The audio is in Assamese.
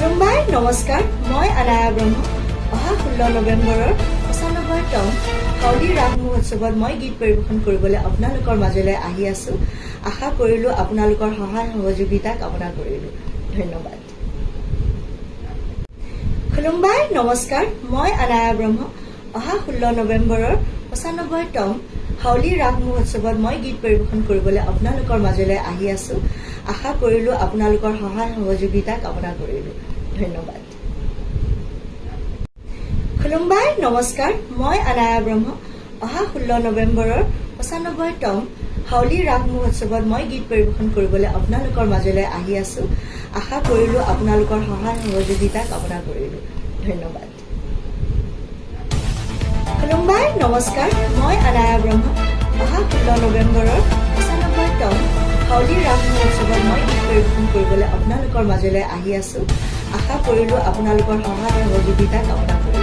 খুলুমবাই নমস্কাৰ মই আনায়া ব্ৰহ্ম অহা 16 নৱেম্বৰৰ 95তম হাউলি ৰাগ মহোৎসৱত মই গীত পৰিৱেশন কৰিবলৈ আপোনালোকৰ মাজলৈ আহি আছো আশা কৰিলো আপোনালোকৰ সহায় সহযোগিতা কামনা কৰিলো ধন্যবাদ খুলুমবাই নমস্কাৰ মই আনায়া ব্ৰহ্ম অহা 16 নৱেম্বৰৰ 95তম হাউলি ৰাগ মহোৎসৱত মই গীত পৰিৱেশন কৰিবলৈ আপোনালোকৰ মাজলৈ আহি আছো আশা কৰিলো আপোনালোকৰ সহায় সহযোগিতা কামনা কৰিলো ধন্যবাদ খুলুমবাই নমস্কাৰ মই আনায়া ব্ৰহ্ম অহা 16 নৱেম্বৰৰ 95তম হাউলি ৰাগ মহোৎসৱত মই গীত পৰিৱেশন কৰিবলৈ আপোনালোকৰ মাজলৈ আহি আছো আশা কৰিলো আপোনালোকৰ সহায় সহযোগিতা কামনা কৰিলো ধন্যবাদ খুলুমবাই নমস্কাৰ মই আনায়া ব্ৰহ্ম অহা 16 নৱেম্বৰৰ 95তম হাউলি ৰাগ মহোৎসৱত মই গীত পৰিৱেশন কৰিবলৈ আপোনালোকৰ মাজলৈ আহি আছো আশা কৰিলো আপোনালোকৰ সহায় সহযোগিতা কামনা কৰিলো